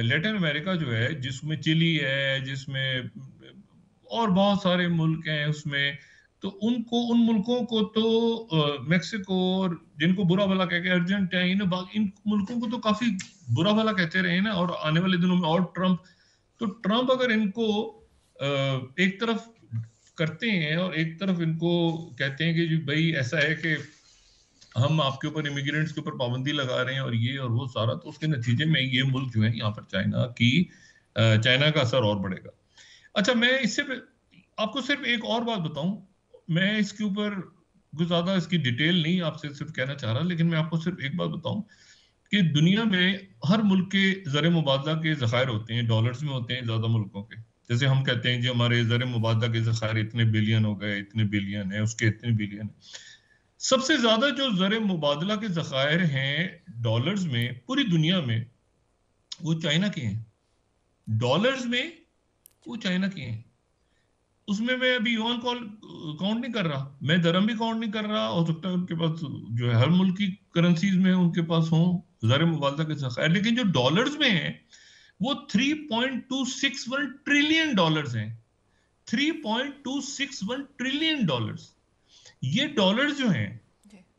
Latin America जो है, जिसमें चिली है, जिसमें और बहुत सारे मुल्क हैं उसमें, तो उन मुल्कों को तो मेक्सिको और जिनको बुरा भला कह के अर्जेंटीना, इन मुल्कों को तो काफी बुरा भला कहते रहे ना, और आने वाले दिनों में और ट्रम्प अगर इनको एक तरफ करते हैं और एक तरफ इनको कहते हैं कि जी भाई ऐसा है कि हम आपके ऊपर इमिग्रेंट्स के ऊपर पाबंदी लगा रहे हैं और ये और वो सारा, तो उसके नतीजे में ये मुल्क जो है यहाँ पर चाइना का असर और बढ़ेगा। अच्छा, मैं आपको सिर्फ एक और बात बताऊं, मैं इसके ऊपर कुछ ज्यादा इसकी डिटेल नहीं आपसे सिर्फ कहना चाह रहा, लेकिन मैं आपको सिर्फ एक बात बताऊं कि दुनिया में हर मुल्क के ज़र मुबादला के ज़खायर होते हैं, डॉलर्स में होते हैं ज्यादा मुल्कों के। जैसे हम कहते हैं जी हमारे ज़र मुबादला के ज़खायर इतने बिलियन हो गए, इतने बिलियन है, उसके इतने बिलियन है। सबसे ज्यादा जो ज़र मुबादला के ज़खायर हैं डॉलर्स में पूरी दुनिया में, वो चाइना के हैं। डॉलर्स में वो चाइना के हैं। उसमें मैं अभी युआन कॉल काउंट नहीं कर रहा, मैं दरम भी काउंट नहीं कर रहा। हो सकता है उनके पास जो है हर मुल्क की करेंसीज में उनके पास हो ज़र मुबादला के ज़खायर, लेकिन जो डॉलर्स में है वो 3.261 ट्रिलियन डॉलर्स हैं। 3.261 ट्रिलियन डॉलर्स। ये डॉलर्स जो हैं,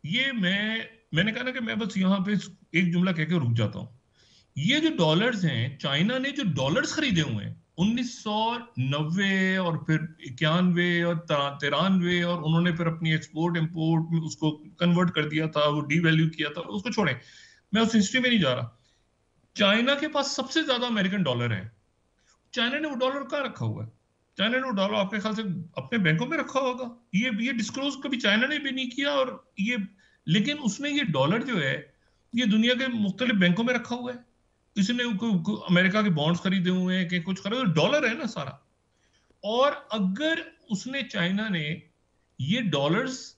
ये मैंने कहा ना कि मैं बस यहाँ पे एक जुमला कह के रुक जाता हूँ। ये जो डॉलर्स हैं, चाइना ने जो डॉलर्स खरीदे हुए हैं 1990 और फिर 91 और 93, और उन्होंने फिर अपनी एक्सपोर्ट इंपोर्ट में उसको कन्वर्ट कर दिया था, वो डीवैल्यू किया था, उसको छोड़ें, मैं उस हिस्ट्री में नहीं जा रहा। चाइना के पास सबसे ज्यादा अमेरिकन डॉलर है। चाइना ने वो डॉलर कहाँ रखा हुआ है? चाइना ने वो डॉलर आपके ख्याल से अपने बैंकों में रखा होगा? ये डिस्क्लोज कभी चाइना ने भी नहीं किया, और ये लेकिन उसने ये डॉलर जो है ये दुनिया के मुख्तलिफ बैंकों में रखा हुआ है। इसने अमेरिका के बॉन्ड्स खरीदे हुए हैं कि कुछ खरीदे, डॉलर है ना सारा। और अगर उसने चाइना ने ये डॉलर्स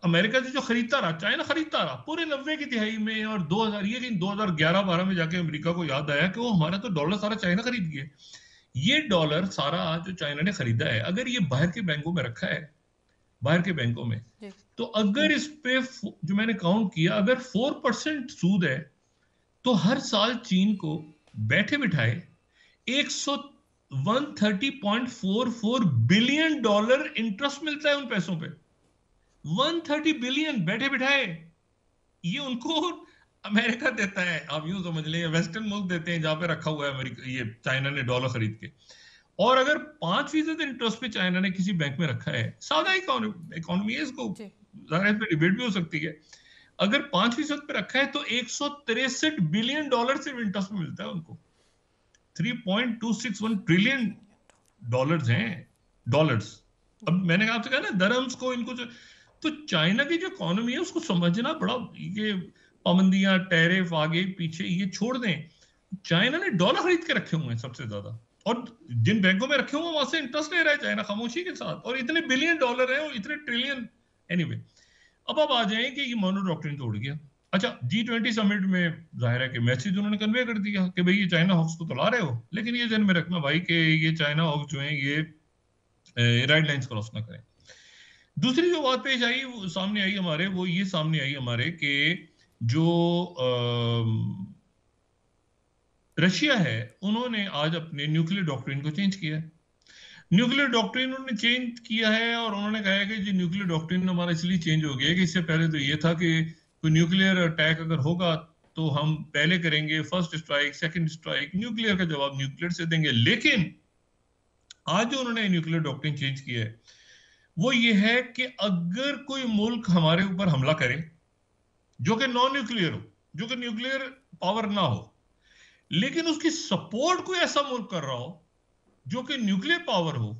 अमेरिका से जो खरीदता रहा, चाइना खरीदता रहा पूरे 90 की तिहाई में, और 2000 ये कि 2011-12 में जाके अमेरिका को याद आया कि वो हमारा तो डॉलर सारा चाइना खरीद गया। ये डॉलर सारा जो चाइना ने खरीदा है, अगर ये बाहर के बैंकों में रखा है, बाहर के बैंकों में, तो अगर इस पे जो मैंने काउंट किया, अगर 4% सूद है, तो हर साल चीन को बैठे बिठाए 130.44 बिलियन डॉलर इंटरेस्ट मिलता है उन पैसों पे। 130 बिलियन बैठे बिठाए, ये उनको अमेरिका देता है। आप यूं समझ लें, वेस्टर्न मुल्क देते हैं जहां पे रखा हुआ है अमेरिका, ये चाइना ने डॉलर खरीद के। और अगर 5% इंटरेस्ट पे चाइना ने किसी बैंक में रखा है, सादा इकोनॉमी है, इसको जाहिर है पे डिबेट भी हो सकती है, अगर 5% पे रखा है तो 163 बिलियन डॉलर से इंटरेस्ट में मिलता है उनको। 3.261 ट्रिलियन डॉलर्स हैं, डॉलर्स। अब मैंने आपसे कहा ना दरम्स को इनको जो, तो चाइना की जो इकोनॉमी है उसको समझना बड़ा, ये पाबंदियां टैरिफ आगे पीछे ये छोड़ दें, चाइना ने डॉलर खरीद के रखे हुए हैं सबसे ज्यादा, और जिन बैंकों में रखे हुए वहां से इंटरेस्ट ले रहा है चाइना खामोशी के साथ, और इतने बिलियन डॉलर है और इतने ट्रिलियन। एनीवे, अब आप आ जाएं कि ये मोनो डॉक्ट्रिन तो उड़ गया। अच्छा, G20 समिट में जाहिर है कि मैसेज उन्होंने कन्वे कर दिया कि भाई ये चाइना हॉक्स को तो ला रहे हो, लेकिन ये ध्यान में रखना भाई कि ये चाइना हॉक्स जो है ये रेड लाइंस क्रॉस ना करें। दूसरी जो बात पेश आई वो सामने आई हमारे, वो ये सामने आई हमारे कि जो रशिया है, उन्होंने आज अपने न्यूक्लियर डॉक्ट्रिन को चेंज किया है। न्यूक्लियर डॉक्ट्रिन उन्होंने चेंज किया है, और उन्होंने कहा है कि जो न्यूक्लियर डॉक्ट्रिन हमारा इसलिए चेंज हो गया है कि इससे पहले तो ये था कि कोई न्यूक्लियर अटैक अगर होगा तो हम पहले करेंगे first strike, second strike, nuclear का जवाब न्यूक्लियर से देंगे। लेकिन आज जो उन्होंने न्यूक्लियर डॉक्ट्रिन चेंज किया है वो ये है कि अगर कोई मुल्क हमारे ऊपर हमला करे जो कि नॉन न्यूक्लियर हो, जो कि न्यूक्लियर पावर ना हो, लेकिन उसकी सपोर्ट कोई ऐसा मुल्क कर रहा हो जो कि न्यूक्लियर पावर हो,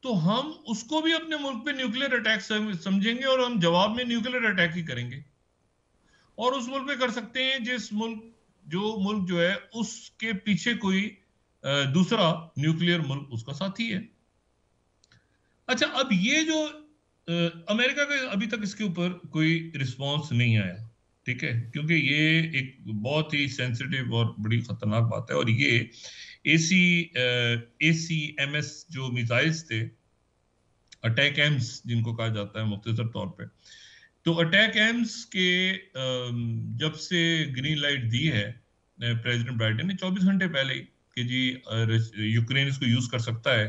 तो हम उसको भी अपने मुल्क पे न्यूक्लियर अटैक समझेंगे और हम जवाब में न्यूक्लियर अटैक ही करेंगे। और उस मुल्क पे कर सकते हैं जो मुल्क जो है उसके पीछे कोई दूसरा न्यूक्लियर मुल्क उसका साथी है। अच्छा, अब ये जो अमेरिका का अभी तक इसके ऊपर कोई रिस्पांस नहीं आया, ठीक है, क्योंकि ये एक बहुत ही सेंसिटिव और बड़ी खतरनाक बात है। और ये ACMS जो मिसाइल्स थे, अटैक एम्स जिनको कहा जाता है मुख्तसर तौर पे, तो अटैक एम्स के जब से ग्रीन लाइट दी है प्रेसिडेंट बाइडेन ने 24 घंटे पहले ही कि जी यूक्रेन इसको यूज कर सकता है।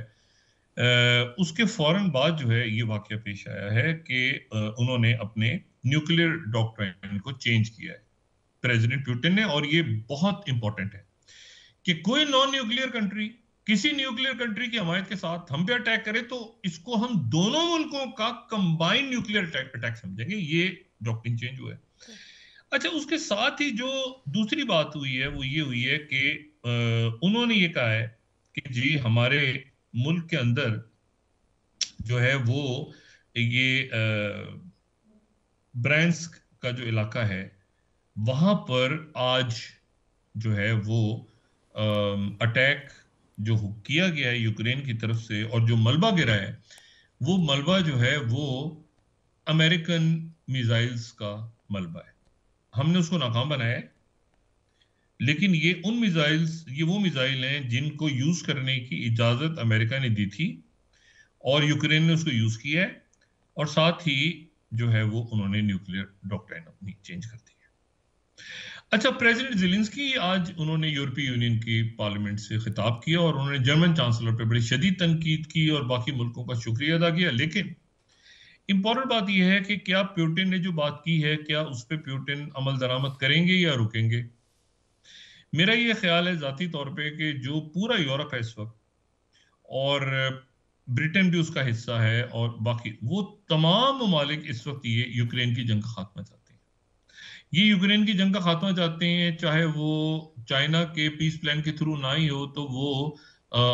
उसके फौरन बाद जो है ये वाकया पेश आया है कि उन्होंने अपने न्यूक्लियर डॉक्ट्रिन को चेंज किया है प्रेसिडेंट पुतिन ने, और ये बहुत इंपॉर्टेंट है कि कोई नॉन न्यूक्लियर कंट्री किसी न्यूक्लियर कंट्री की हमायत के साथ हम पे अटैक करे तो इसको हम दोनों मुल्कों का कंबाइंड न्यूक्लियर अटैक समझेंगे। ये डॉक्ट्रिन चेंज हुआ है। अच्छा, उसके साथ ही जो दूसरी बात हुई है वो ये हुई है कि उन्होंने ये कहा है कि जी हमारे मुल्क के अंदर जो है वो ये ब्रांस्क का जो इलाका है वहां पर आज जो है वो अटैक जो किया गया है यूक्रेन की तरफ से, और जो मलबा गिरा है वो मलबा जो है वो अमेरिकन मिसाइल्स का मलबा है। हमने उसको नाकाम बनाया है, लेकिन ये वो मिसाइल हैं जिनको यूज करने की इजाजत अमेरिका ने दी थी और यूक्रेन ने उसको यूज किया है, और साथ ही जो है वो उन्होंने न्यूक्लियर डॉक्ट्रिन अपनी चेंज कर दी है। अच्छा, प्रेसिडेंट ज़ेलेंस्की आज उन्होंने यूरोपीय यूनियन की पार्लियामेंट से खिताब किया और उन्होंने जर्मन चांसलर पर बड़ी शदीद तनकीद की और बाकी मुल्कों का शुक्रिया अदा किया। लेकिन इंपॉर्टेंट बात यह है कि क्या पुतिन ने जो बात की है क्या उस पर पुतिन अमल दरामद करेंगे या रुकेंगे। मेरा ये ख्याल है जाती तौर पे कि जो पूरा यूरोप है इस वक्त, और ब्रिटेन भी उसका हिस्सा है, और बाकी वो तमाम ममालिक इस वक्त ये यूक्रेन की जंग का खात्मा चाहते हैं। ये यूक्रेन की जंग का खात्मा चाहते हैं, चाहे वो चाइना के पीस प्लान के थ्रू ना ही हो तो वो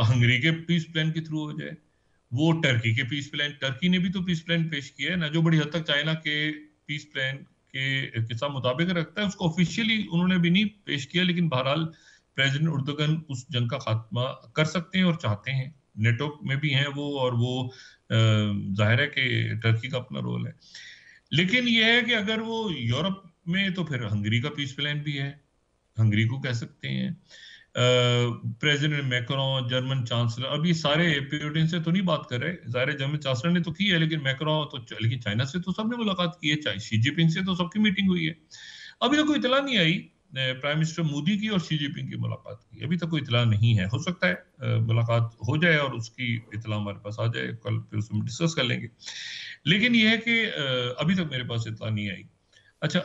हंगरी के पीस प्लान के थ्रू हो जाए, वो टर्की के पीस प्लान, टर्की ने भी तो पीस प्लान पेश किया है ना, जो बड़ी हद तक चाइना के पीस प्लान के साथ मुताबिक रखता है। उसको ऑफिशियली उन्होंने भी नहीं पेश किया, लेकिन बहरहाल प्रेसिडेंट उर्दुगन उस जंग का खात्मा कर सकते हैं और चाहते हैं। नेटो में भी हैं वो, और वो जाहिर है कि टर्की का अपना रोल है। लेकिन यह है कि अगर वो यूरोप में, तो फिर हंगरी का पीस प्लान भी है, हंगरी को कह सकते हैं। प्रेसिडेंट मैक्रोन, जर्मन चांसलर, अब ये सारे पुतिन से तो नहीं बात कर रहे, ज़ाहिर है जर्मन चांसलर ने तो की है, लेकिन मैक्रोन तो, लेकिन चाइना से तो सबने मुलाकात की है, चाहे शी जिनपिंग से तो सबकी मीटिंग हुई है। अभी तक कोई इतला नहीं आई प्राइम मिनिस्टर मोदी की और शी जिनपिंग की मुलाकात की, अभी तक कोई इतला नहीं है। हो सकता है मुलाकात हो जाए और उसकी इतला हमारे पास आ जाए, कल फिर उसमें डिस्कस कर लेंगे। लेकिन यह है कि अभी तक मेरे पास इतला नहीं आई। अच्छा,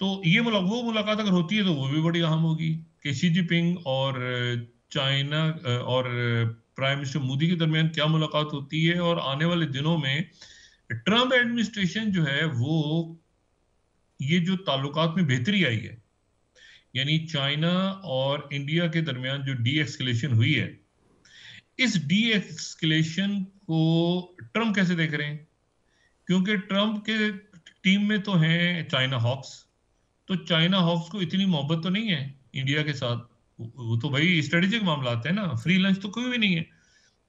तो ये वो मुलाकात अगर होती है तो वो भी बड़ी अहम होगी कि शी जिनपिंग और चाइना और प्राइम मिनिस्टर मोदी के दरमियान क्या मुलाकात होती है, और आने वाले दिनों में ट्रंप एडमिनिस्ट्रेशन जो है वो ये जो ताल्लुकात में बेहतरी आई है, यानी चाइना और इंडिया के दरमियान जो डी एक्सकलेशन हुई है, इस डी एक्सकलेशन को ट्रंप कैसे देख रहे हैं? क्योंकि ट्रंप के टीम में तो हैं चाइना हॉक्स, तो चाइना हॉक्स को इतनी मोहब्बत तो नहीं है इंडिया के साथ, वो तो भाई स्ट्रेटेजिक मामला है ना, फ्री लंच तो कोई भी नहीं है।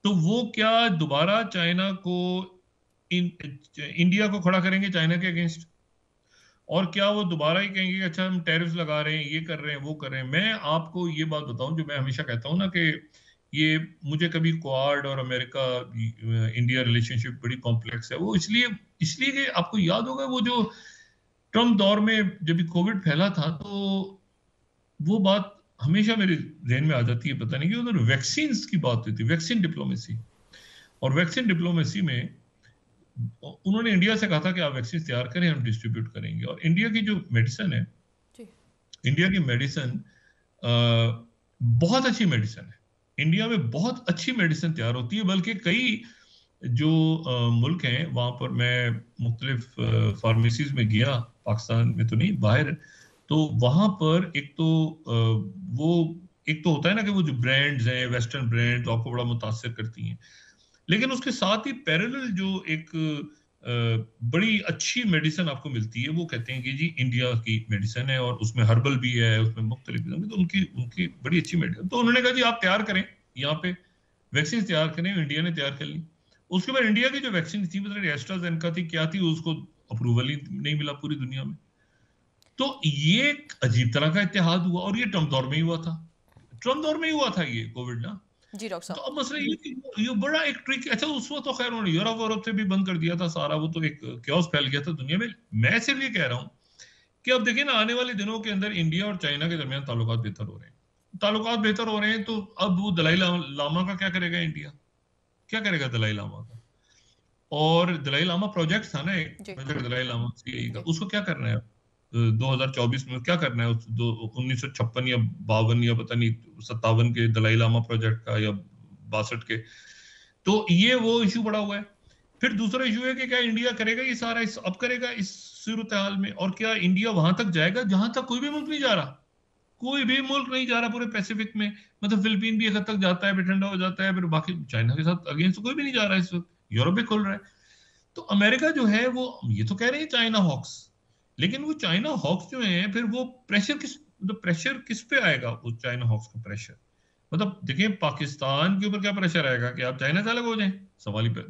तो वो क्या दोबारा चाइना को इंडिया को खड़ा करेंगे चाइना के अगेंस्ट, और क्या वो दोबारा ही कहेंगे अच्छा हम टैरिफ्स लगा रहे हैं, ये कर रहे हैं, वो कर रहे हैं। मैं आपको ये बात बताऊं जो मैं हमेशा कहता हूं ना, कि ये मुझे कभी क्वाड और अमेरिका इंडिया रिलेशनशिप बड़ी कॉम्प्लेक्स है, वो इसलिए कि आपको याद होगा वो जो ट्रम्प दौर में जब कोविड फैला था, तो वो बात हमेशा मेरे ज़हन में आ जाती है, पता नहीं कि उधर वैक्सीन की बात हुई थी, वैक्सीन डिप्लोमेसी, और वैक्सीन डिप्लोमेसी में उन्होंने इंडिया से कहा था कि आप वैक्सीन तैयार करें, हम डिस्ट्रीब्यूट करेंगे। और इंडिया की जो मेडिसिन है, इंडिया की मेडिसिन बहुत अच्छी मेडिसिन है, इंडिया में बहुत अच्छी मेडिसिन तैयार होती है, बल्कि कई जो मुल्क हैं वहां पर मैं मुख्तलिफ फार्मेसीज में गया, पाकिस्तान में तो नहीं, बाहर, तो वहां पर एक तो होता है ना कि वो जो ब्रांड्स हैं, वेस्टर्न ब्रांड आपको बड़ा मुतासर करती हैं, लेकिन उसके साथ ही पैरेलल जो एक बड़ी अच्छी मेडिसिन आपको मिलती है, वो कहते हैं कि जी इंडिया की मेडिसिन है, और उसमें हर्बल भी है, उसमें मुख्तलिफ, तो उनकी बड़ी अच्छी मेडिसिन। तो उन्होंने कहा जी आप तैयार करें, यहाँ पे वैक्सीन तैयार करें, इंडिया ने तैयार कर ली। उसके बाद इंडिया की जो वैक्सीन थी, मतलब एस्ट्राजेनेका थी, क्या थी, उसको अप्रूवल ही नहीं मिला पूरी दुनिया में। तो ये एक अजीब तरह का इत्तेहाद हुआ, और ये ट्रम्प दौर में ही हुआ था, ये कोविड ना जी डॉक्टर साहब। तो अब मसला ये बड़ा एक ट्रिक। अच्छा, उस वक्त तो खैर उन्होंने यूरोप से भी बंद कर दिया था सारा, वो तो एक क्योस फैल गया था दुनिया में। मैं सिर्फ ये कह रहा हूं कि अब देखिए ना, आने वाले दिनों के अंदर इंडिया और चाइना के दरमियान ताल्लुकात बेहतर हो रहे हैं, ताल्लुकात बेहतर हो रहे हैं, तो अब वो दलाई लामा का क्या करेगा इंडिया, क्या करेगा दलाई लामा का? और दलाई लामा प्रोजेक्ट था ना, एक जी प्रोजेक्ट दलाई लामा सीआई का, जी उसको क्या करना है? 2024 में क्या करना है उस 1956 या 52 या पता नहीं 57 के दलाई लामा प्रोजेक्ट का, या 62 के? तो ये वो इशू बड़ा हुआ है। फिर दूसरा इशू है कि क्या इंडिया करेगा ये सारा, अब करेगा इस सूरत हाल में? और क्या इंडिया वहां तक जाएगा जहां तक कोई भी मुल्क नहीं जा रहा? कोई भी मुल्क नहीं जा रहा पूरे पैसिफिक में। मतलब फिलीपीन भी एक हद तक जाता है, फिर ठंडा हो जाता है, फिर बाकी चाइना के साथ अगेंस्ट कोई भी नहीं जा रहा है इस वक्त। यूरोप भी खुल रहा है। तो अमेरिका जो है वो, ये तो कह रहे हैं चाइना हॉक्स, लेकिन वो चाइना हॉक्स जो है, फिर वो प्रेशर किस, मतलब प्रेशर किस पे आएगा उस चाइना हॉक्स का प्रेशर? मतलब देखिए, पाकिस्तान के ऊपर क्या प्रेशर आएगा कि आप चाइना से अलग हो जाएं? सवाल ही पे